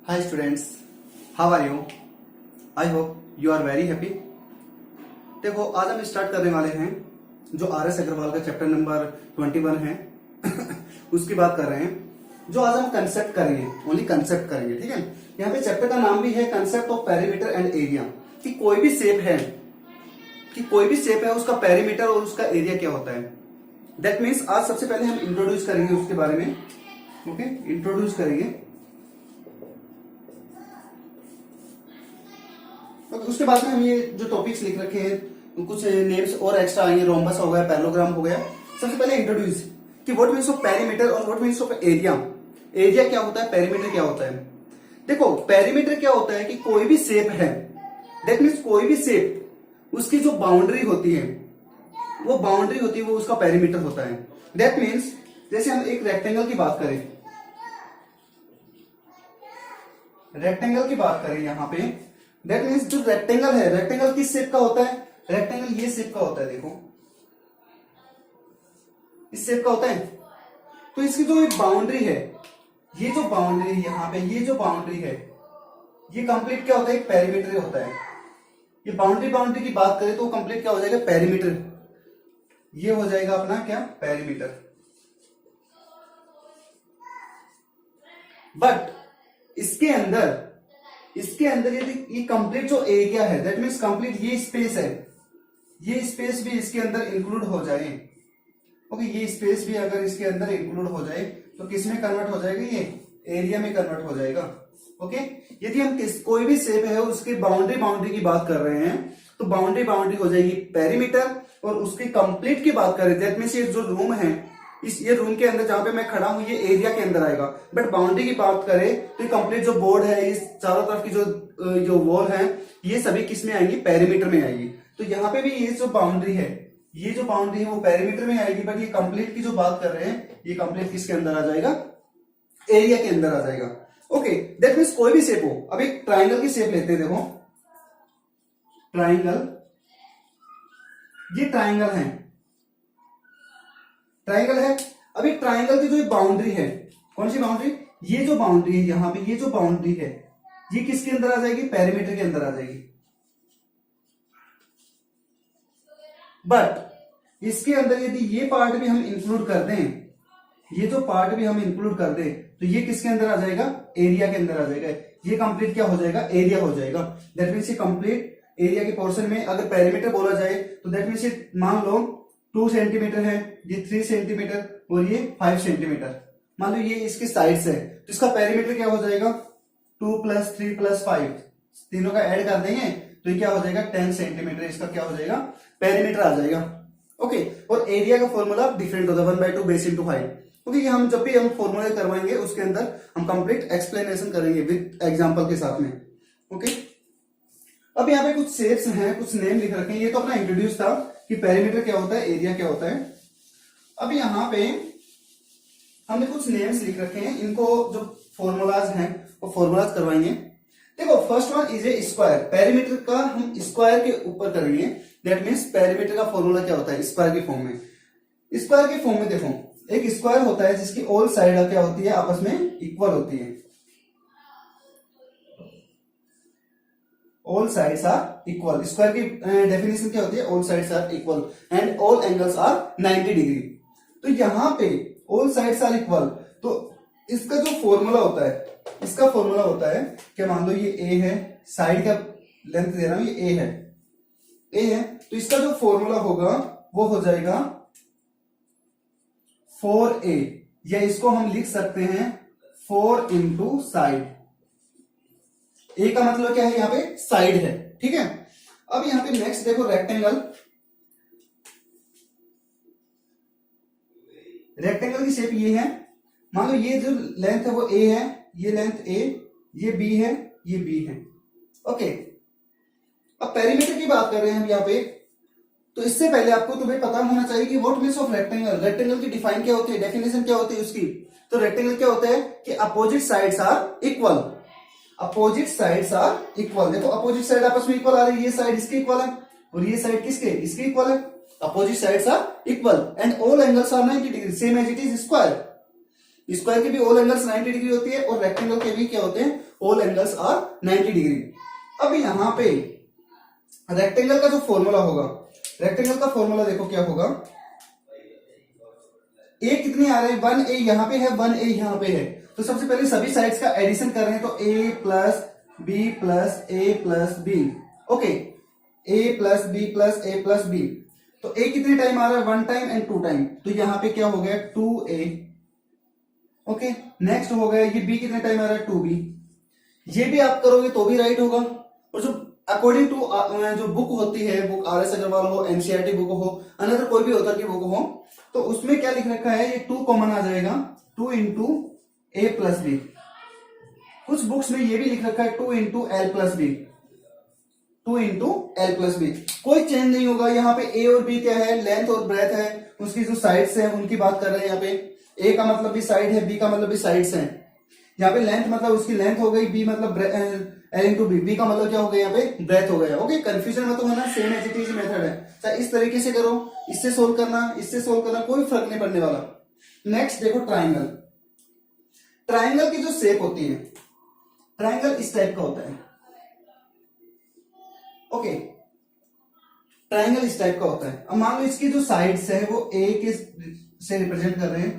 Hi students, how are you? I hope you are very happy. देखो आज हम start करने वाले हैं जो आर एस अग्रवाल का चैप्टर नंबर 21 है उसकी बात कर रहे हैं जो आज हम कंसेप्ट करेंगे, ओनली कंसेप्ट करेंगे। ठीक है, यहाँ पे चैप्टर का नाम भी है concept of perimeter and area. कि कोई भी शेप है उसका पेरीमीटर और उसका एरिया क्या होता है। दैट मीन्स आज सबसे पहले हम इंट्रोड्यूस करेंगे उसके बारे में। ओके, इंट्रोड्यूस करेंगे। तो उसके बाद में हम ये जो टॉपिक्स लिख रखे हैं कुछ नेम्स और एक्स्ट्रा आएंगे, रोम्बस हो गया, पैरेललोग्राम हो गया। सबसे पहले इंट्रोड्यूस कि व्हाट मीन्स ऑफ पेरीमीटर और what means of area. Area क्या होता है, पेरीमीटर क्या होता है। देखो पेरीमीटर क्या होता है कि कोई भी शेप है, दैट मीन्स कोई भी शेप उसकी जो बाउंड्री होती है वो उसका पेरीमीटर होता है। दैट मीन्स जैसे हम एक रेक्टेंगल की बात करें, यहां पे, दैट मीन्स जो रेक्टेंगल है, रेक्टेंगल किस शेप का होता है, रेक्टेंगल ये शेप का होता है। देखो इस शेप का होता है। तो इसकी जो एक बाउंड्री है, ये जो बाउंड्री है यहाँ पे, ये जो बाउंड्री है ये कंप्लीट क्या होता है, एक पेरीमीटर होता है। ये बाउंड्री की बात करें तो कंप्लीट क्या हो जाएगा, पेरीमीटर। ये हो जाएगा अपना क्या, पेरीमीटर। बट इसके अंदर यदि ये कंप्लीट जो एरिया है, दैट मीन्स कंप्लीट ये स्पेस है, ये स्पेस भी इसके अंदर इंक्लूड हो जाए। ओके, ये स्पेस भी अगर इसके अंदर इंक्लूड हो जाए तो किस में कन्वर्ट हो जाएगा, ये एरिया में कन्वर्ट हो जाएगा। ओके, यदि हम कोई भी शेप है उसकी बाउंड्री की बात कर रहे हैं तो बाउंड्री हो जाएगी पेरीमीटर। और उसकी कंप्लीट की बात करें, दैट मीन्स ये जो रूम है, ये रूम के अंदर जहां पे मैं खड़ा हूं ये एरिया के अंदर आएगा। बट बाउंड्री की बात करें तो कंप्लीट जो बोर्ड है, इस चारों तरफ की जो वॉल है, ये सभी किस में आएंगी, पेरीमीटर में आएगी। तो यहाँ पे भी ये जो बाउंड्री है वो पेरीमीटर में आएगी। बट ये कंप्लीट की जो बात कर रहे हैं ये कंप्लीट किसके अंदर आ जाएगा, एरिया के अंदर आ जाएगा। ओके, दैट मीन्स कोई भी शेप हो। अब एक ट्राइंगल की शेप लेते हैं। देखो ट्राइंगल, ये ट्राइंगल है। अब एक ट्राइंगल की जो बाउंड्री है, कौन सी बाउंड्री, ये जो बाउंड्री है यहां पे, ये जो बाउंड्री है ये किसके अंदर आ जाएगी, पेरीमीटर के अंदर आ जाएगी। बट इसके अंदर यदि ये पार्ट भी हम इंक्लूड कर दें, तो ये किसके अंदर आ जाएगा, एरिया के अंदर आ जाएगा। ये कंप्लीट क्या हो जाएगा, एरिया हो जाएगा। दैट मीन्स ये कंप्लीट एरिया के पोर्शन में अगर पेरीमीटर बोला जाए तो दैट मीन्स ये मान लो 2 सेंटीमीटर है, ये 3 सेंटीमीटर और ये 5 सेंटीमीटर। मान लो ये इसकी साइड्स है तो इसका पेरीमीटर क्या हो जाएगा, 2 + 3 + 5, तीनों का ऐड कर देंगे तो ये क्या हो जाएगा, 10 सेंटीमीटर। इसका क्या हो जाएगा, पेरीमीटर आ जाएगा। ओके, और एरिया का फॉर्मूला डिफरेंट होता है, 1/2 बेस इंटू हाइट। ओके, हम जब भी हम फॉर्मूला करवाएंगे उसके अंदर हम कंप्लीट एक्सप्लेनेशन करेंगे विद एग्जांपल के साथ में। ओके, अब यहाँ पे कुछ शेप्स हैं, कुछ नेम लिख रखे हैं। ये तो अपना इंट्रोड्यूस था कि पेरीमीटर क्या होता है, एरिया क्या होता है। अब यहाँ पे हमने कुछ नेम्स लिख रखे हैं, इनको जो फॉर्मूलाज हैं वो फॉर्मूलाज करवाएंगे। देखो first one is a square. Perimeter का हम स्क्वायर के ऊपर करेंगे। दैट मीन्स पेरीमीटर का फॉर्मूला क्या होता है, स्क्वायर के फॉर्म में। स्क्वायर के फॉर्म में देखो एक स्क्वायर होता है जिसकी ऑल साइड क्या होती है, आपस में इक्वल होती है। All sides are equal. Square की डेफिनेशन क्या होती है, all sides are equal and all angles are 90 degree. तो यहां पे ऑल साइड्स आर इक्वल, तो इसका जो फॉर्मूला होता है, क्या मान लो ये ए है, साइड का लेंथ दे रहा हूं, ये ए है, तो इसका जो फॉर्मूला होगा वो हो जाएगा 4a, या इसको हम लिख सकते हैं 4 इंटू साइड। ए का मतलब क्या है, यहाँ पे साइड है। ठीक है, अब यहाँ पे नेक्स्ट देखो रेक्टेंगल की शेप ये है। मान लो ये जो लेंथ है वो ए है, ये लेंथ ए, ये बी है, ये बी है। ओके, अब पेरीमीटर की बात कर रहे हैं हम यहाँ पे, तो इससे पहले आपको तुम्हें पता होना चाहिए कि what means of rectangle. Rectangle की डिफाइन क्या होती है, डेफिनेशन क्या होती है उसकी। तो रेक्टेंगल क्या होता है कि अपोजिट साइड्स आर इक्वल। देखो अपोजिट साइड आपस में इक्वल आ रही है, ये साइड इसके इक्वल है और ये साइड इसके इक्वल है। Opposite sides are equal and all angles are 90 degree, same as it is square. Square के भी ऑल एंगल्स 90 डिग्री होती है और रेक्टेंगल के भी क्या होते हैं, ऑल एंगल्स आर 90 डिग्री। अब यहाँ पे रेक्टेंगल का जो फॉर्मूला होगा, रेक्टेंगल का फॉर्मूला देखो क्या होगा, ए कितनी आ रही है, 1a यहाँ पे है, 1a यहाँ पे है, तो सबसे पहले सभी साइड्स का एडिशन कर रहे हैं, तो a plus B plus A plus B, okay, a plus B plus A plus B, तो a कितने टाइम आ रहा है, 1 टाइम एंड 2 टाइम, तो यहाँ पे क्या हो गया 2a, ओके। नेक्स्ट हो गया ये b कितने टाइम आ रहा है 2b, ये भी आप करोगे तो भी राइट होगा। और जो अकॉर्डिंग टू जो बुक होती है, बुक RS अग्रवाल हो, एनसीईआरटी बुक हो, अनदर कोई भी ऑथर की बुक हो, तो उसमें क्या लिख रखा है, ये 2 कॉमन आ जाएगा, 2 इंटू ए प्लस बी। कुछ बुक्स में ये भी लिख रखा है 2 into L plus B, 2 into L plus B, कोई चेंज नहीं होगा। यहाँ पे ए और बी क्या है, लेंथ और ब्रेथ है, उसकी जो साइड्स है उनकी बात कर रहे हैं। यहाँ पे ए का मतलब भी साइड है, बी का मतलब भी साइड्स है। यहाँ पे लेंथ मतलब उसकी लेंथ हो गई, बी मतलब एल इंटू बी, बी का मतलब क्या हो गया, यहाँ पे ब्रेथ हो गया, ओके। कंफ्यूजन मतलब है ना, same as it is method है, चाहे इस तरीके से करो, इससे सोल्व करना, इससे सोल्व करना, कोई फर्क नहीं पड़ने वाला। नेक्स्ट देखो ट्राइंगल, ट्राइंगल की जो शेप होती है, ट्राइंगल इस टाइप का होता है, ओके, ट्राइंगल इस टाइप का होता है। अब मान लो इसकी जो साइड्स है वो ए के से रिप्रेजेंट कर रहे हैं,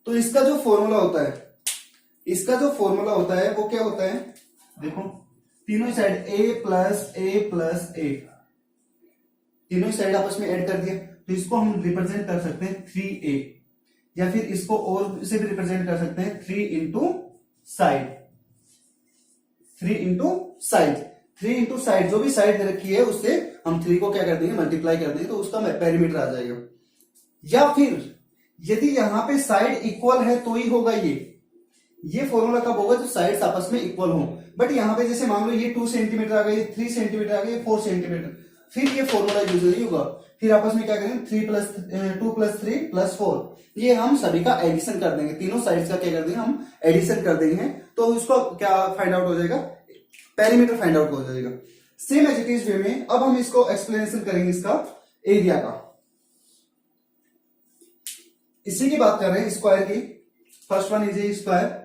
तो इसका जो फॉर्मूला होता है, इसका जो फॉर्मूला होता है वो क्या होता है, देखो तीनों ही साइड a प्लस ए, तीनों ही साइड आपस में ऐड कर दिया, तो इसको हम रिप्रेजेंट कर सकते हैं 3a, या फिर इसको और से भी रिप्रेजेंट कर सकते हैं 3 into side, 3 into side, 3 into side, जो भी साइड दे रखी है उससे हम 3 को क्या कर देंगे, मल्टीप्लाई कर देंगे, तो उसका पेरीमीटर आ जाएगा। या फिर यदि यहां पे साइड इक्वल है तो ही होगा ये फॉर्मूला कब होगा, तो साइड्स आपस में इक्वल हो। बट यहाँ पे जैसे मान लो ये 2 सेंटीमीटर आ गई, 3 सेंटीमीटर आ गई, 4 सेंटीमीटर, फिर ये फॉर्मूला यूज नहीं होगा, फिर आपस में क्या करेंगे 3 प्लस 2 प्लस 3 प्लस 4, ये हम सभी का एडिशन कर देंगे, तीनों साइड्स का क्या कर देंगे हम एडिशन कर देंगे, तो उसको क्या फाइंड आउट हो जाएगा, पेरीमीटर फाइंड आउट हो जाएगा। Same as it is way में अब हम इसको एक्सप्लेनेशन करेंगे इसका एरिया का, इसी की बात कर रहे हैं, स्क्वायर की। First one is a square,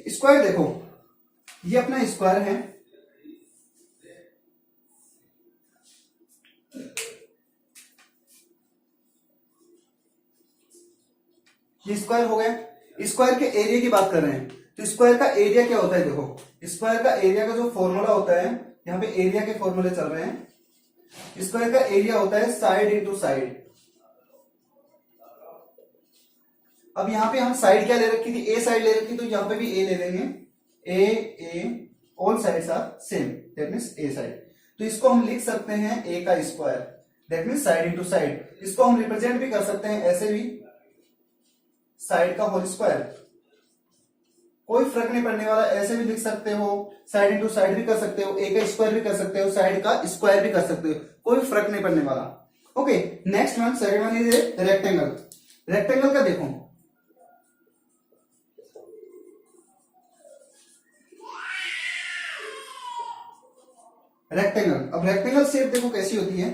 square देखो ये अपना स्क्वायर है, ये स्क्वायर हो गया। स्क्वायर के एरिया की बात कर रहे हैं, तो स्क्वायर का एरिया क्या होता है, देखो स्क्वायर का एरिया का जो फॉर्मूला होता है, यहाँ पे एरिया के फॉर्मूले चल रहे हैं। स्क्वायर का एरिया होता है साइड इंटू साइड। अब यहाँ पे हम साइड क्या ले रखी थी, ए साइड ले रखी, तो यहाँ पे भी ए ले लेंगे, a all sides are same, that means a side, तो इसको हम लिख सकते हैं ए का square, that means side into side. इसको हम रिप्रेजेंट भी कर सकते हैं ऐसे भी, साइड का होल स्क्वायर, कोई फर्क नहीं पड़ने वाला, ऐसे भी लिख सकते हो, साइड इंटू साइड भी कर सकते हो, ए का स्क्वायर भी कर सकते हो, साइड का स्क्वायर भी कर सकते हो, कोई फर्क नहीं पड़ने वाला, okay. Next one, second one is rectangle. Rectangle का देखो, रेक्टेंगल, अब रेक्टेंगल शेप देखो कैसी होती है,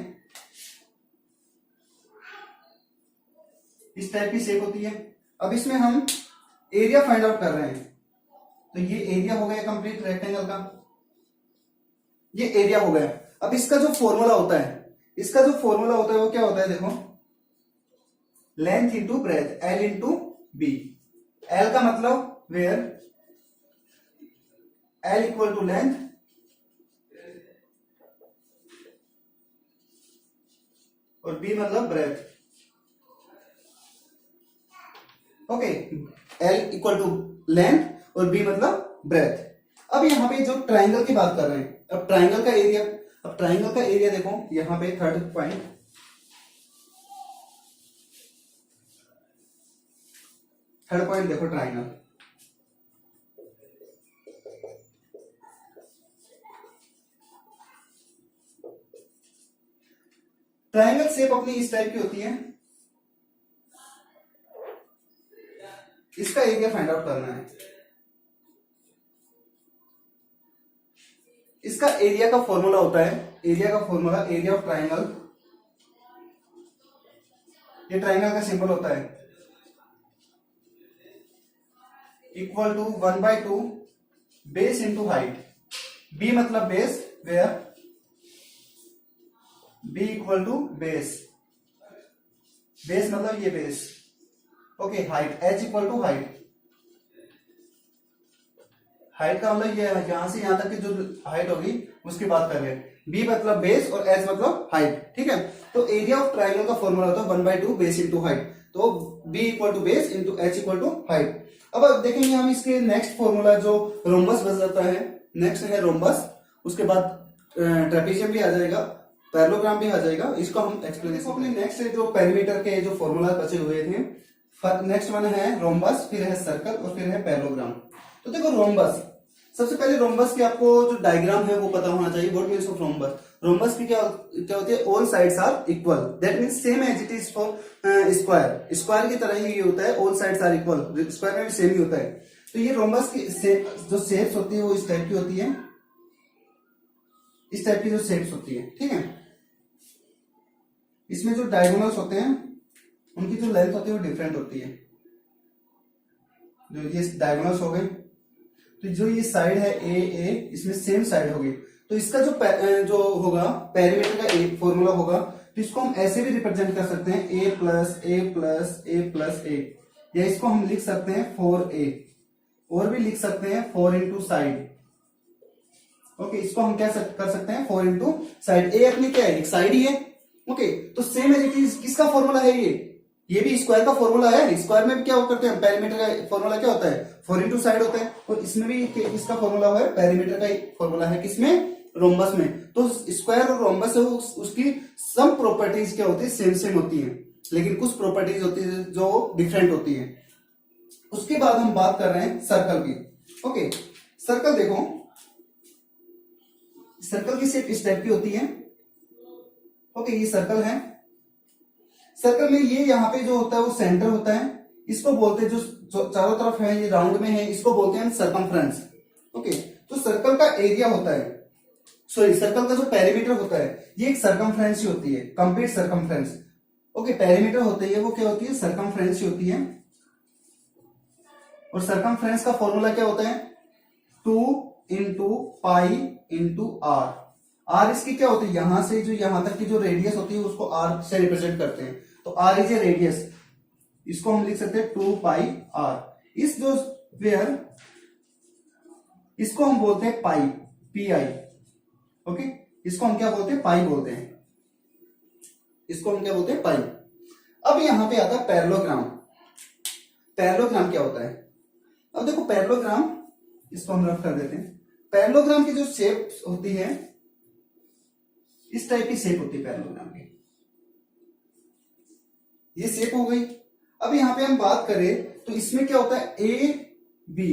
इस टाइप की शेप होती है। अब इसमें हम एरिया फाइंड आउट कर रहे हैं, तो ये एरिया हो गया कंप्लीट रेक्टेंगल का, ये एरिया हो गया। अब इसका जो फॉर्मूला होता है, इसका जो फॉर्मूला होता है वो क्या होता है, देखो length into breadth, L into B. L का मतलब where, L equal to length और बी मतलब breadth, okay. L equal to length और बी मतलब ब्रेथ। अब यहां पे जो ट्राइंगल की बात कर रहे हैं, अब ट्राइंगल का एरिया, अब ट्राइंगल का एरिया देखो यहां पे थर्ड पॉइंट, देखो ट्राइंगल, ट्राइंगल शेप अपनी इस टाइप की होती है, इसका एरिया फाइंड आउट करना है। इसका एरिया का फॉर्मूला होता है, एरिया का फॉर्मूला, एरिया ऑफ ट्राइंगल, ये ट्राइंगल का सिंबल होता है, equal to 1/2 base into height. B मतलब base, where b equal to base, base मतलब ये base. Okay, height h equal to height, height का मतलब ये यहां से यहां तक की जो हाइट होगी उसकी बात कर रहे हैं। बी मतलब बेस और एच मतलब हाइट, ठीक है। तो एरिया ऑफ ट्राइंगल का फॉर्मूला होता है 1/2 बेस इंटू हाइट। तो B equal to base into H equal to height. अब देखेंगे हम इसके नेक्स्ट फॉर्मूला जो रोम्बस बन जाता है, नेक्स्ट है रोम्बस, उसके बाद ट्रेपेजियम भी आ जाएगा, पैरेललोग्राम भी आ जाएगा। इसको हम एक्सप्लेनेशन अपने नेक्स्ट जो पेरीमीटर के जो फॉर्मूला बचे हुए थे, नेक्स्ट वन है रोम्बस, फिर है सर्कल और फिर है पैरेललोग्राम। तो देखो रोम्बस, सबसे पहले रोम्बस की आपको जो डायग्राम है वो पता होना चाहिए। What means of rhombus? Rhombus की क्या होती है? All sides are equal, that means same as it is for square. Square की तरह ही ये होता है, all sides are equal, square में भी सेम ही होता है। तो ये रोम्बस की जो शेप्स होती है वो इस टाइप की होती है, इस टाइप की जो शेप्स होती है, ठीक है। इसमें जो डायगोनल्स होते हैं उनकी जो लेंथ होती है वो डिफरेंट होती है। जो ये डायगोनल्स हो गए, तो जो ये साइड है ए इसमें सेम साइड होगी। तो इसका जो होगा पेरीमीटर का ए फॉर्मूला होगा, तो इसको हम ऐसे भी रिप्रेजेंट कर सकते हैं ए plus A plus A plus ए, या इसको हम लिख सकते हैं 4a, और भी लिख सकते हैं 4 इंटू साइड। ओके, इसको हम क्या कर सकते हैं 4 इंटू साइड। ए अपनी क्या है? एक साइड ही है। ओके, तो सेम एज इट इज किसका फॉर्मूला है? ये भी स्क्वायर का फॉर्मूला है। स्क्वायर में क्या करते हैं? पेरीमीटर का फॉर्मूला क्या होता है? 4 इंटू साइड होता है। और इसमें भी इसका फॉर्मूला है, पेरीमीटर का फॉर्मूला है, किसमें? रोम्बस में। तो स्क्वायर और रोम्बस है उसकी सम प्रॉपर्टीज क्या होती है? सेम सेम होती है, लेकिन कुछ प्रॉपर्टीज होती है जो डिफरेंट होती है। उसके बाद हम बात कर रहे हैं सर्कल की। ओके, सर्कल देखो, सर्कल की शेप इस टाइप की होती है। ओके, ये सर्कल है। सर्कल में ये यहाँ पे जो होता है वो सेंटर होता है, इसको बोलते हैं, जो चारों तरफ है ये राउंड में है, इसको बोलते हैं सर्कमफ्रेंस। ओके, तो सर्कल का एरिया होता है, सॉरी सर्कल का जो पेरीमीटर होता है ये एक सर्कमफ्रेंस ही होती है, कंप्लीट सर्कमफ्रेंस। ओके, पेरीमीटर होती है वो क्या होती है? सर्कमफ्रेंस ही होती है। और सर्कमफ्रेंस का फॉर्मूला क्या होता है? 2 into pi into R. R इसकी क्या होती है? यहां से जो यहां तक की जो रेडियस होती है उसको आर से रिप्रेजेंट करते हैं। तो आर इज ए रेडियस, इसको हम लिख सकते हैं 2 पाई आर। इस जो वेयर इसको हम बोलते हैं पाई, पी आई। ओके, इसको हम क्या बोलते हैं? पाई बोलते हैं। इसको हम क्या बोलते हैं? पाई। अब यहां पे आता है पैरेललोग्राम। पैरेललोग्राम क्या होता है? अब देखो पैरेललोग्राम, इसको हम रफ कर देते हैं। पैरेललोग्राम की जो शेप होती है इस टाइप की शेप होती है पैरेललोग्राम की। ये शेप हो गई। अब यहां पे हम बात करें तो इसमें क्या होता है? ए बी,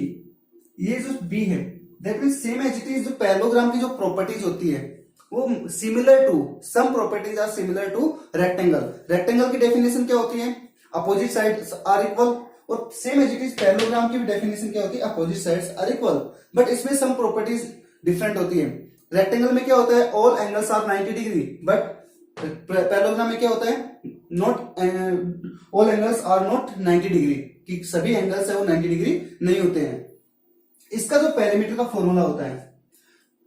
ये जो बी है that means same as it is. जो पैरेललोग्राम की जो प्रॉपर्टीज होती है वो similar to, some properties are similar to rectangle. Rectangle की डेफिनेशन क्या होती है? Opposite sides are equal. और same as it is parallelogram की भी डेफिनेशन क्या होती है? Opposite sides are equal. But इसमें सम प्रॉपर्टीज डिफरेंट होती है। रेक्टेंगल में क्या होता है? All angles are 90 degree, but parallelogram में क्या होता है? Not all angles are not 90 degree, कि सभी एंगल्स है वो 90 डिग्री नहीं होते हैं। इसका जो पेरीमीटर का फॉर्मूला होता है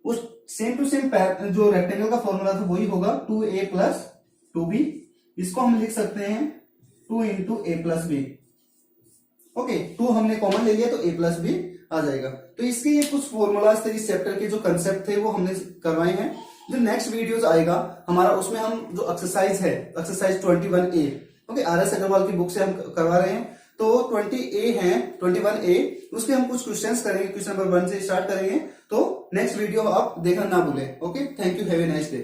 उस सेम टू सेम जो रेक्टेंगल का फॉर्मूला था वही होगा 2a प्लस 2b। इसको हम लिख सकते हैं 2 into A plus B. Okay, 2 हमने कॉमन ले लिया तो a प्लस बी आ जाएगा। तो इसके ये कुछ फॉर्मूलाज थे, इस चैप्टर के जो कंसेप्ट थे वो हमने करवाए हैं। जो नेक्स्ट वीडियोस आएगा हमारा, उसमें हम जो एक्सरसाइज है, exercise 21A, okay, RS Agarwal की बुक से हम करवा रहे हैं। तो 20A है, 21A, उसके हम कुछ क्वेश्चंस करेंगे, क्वेश्चन नंबर 1 से स्टार्ट करेंगे। तो नेक्स्ट वीडियो आप देखना ना भूलें। Okay, thank you, have a nice day.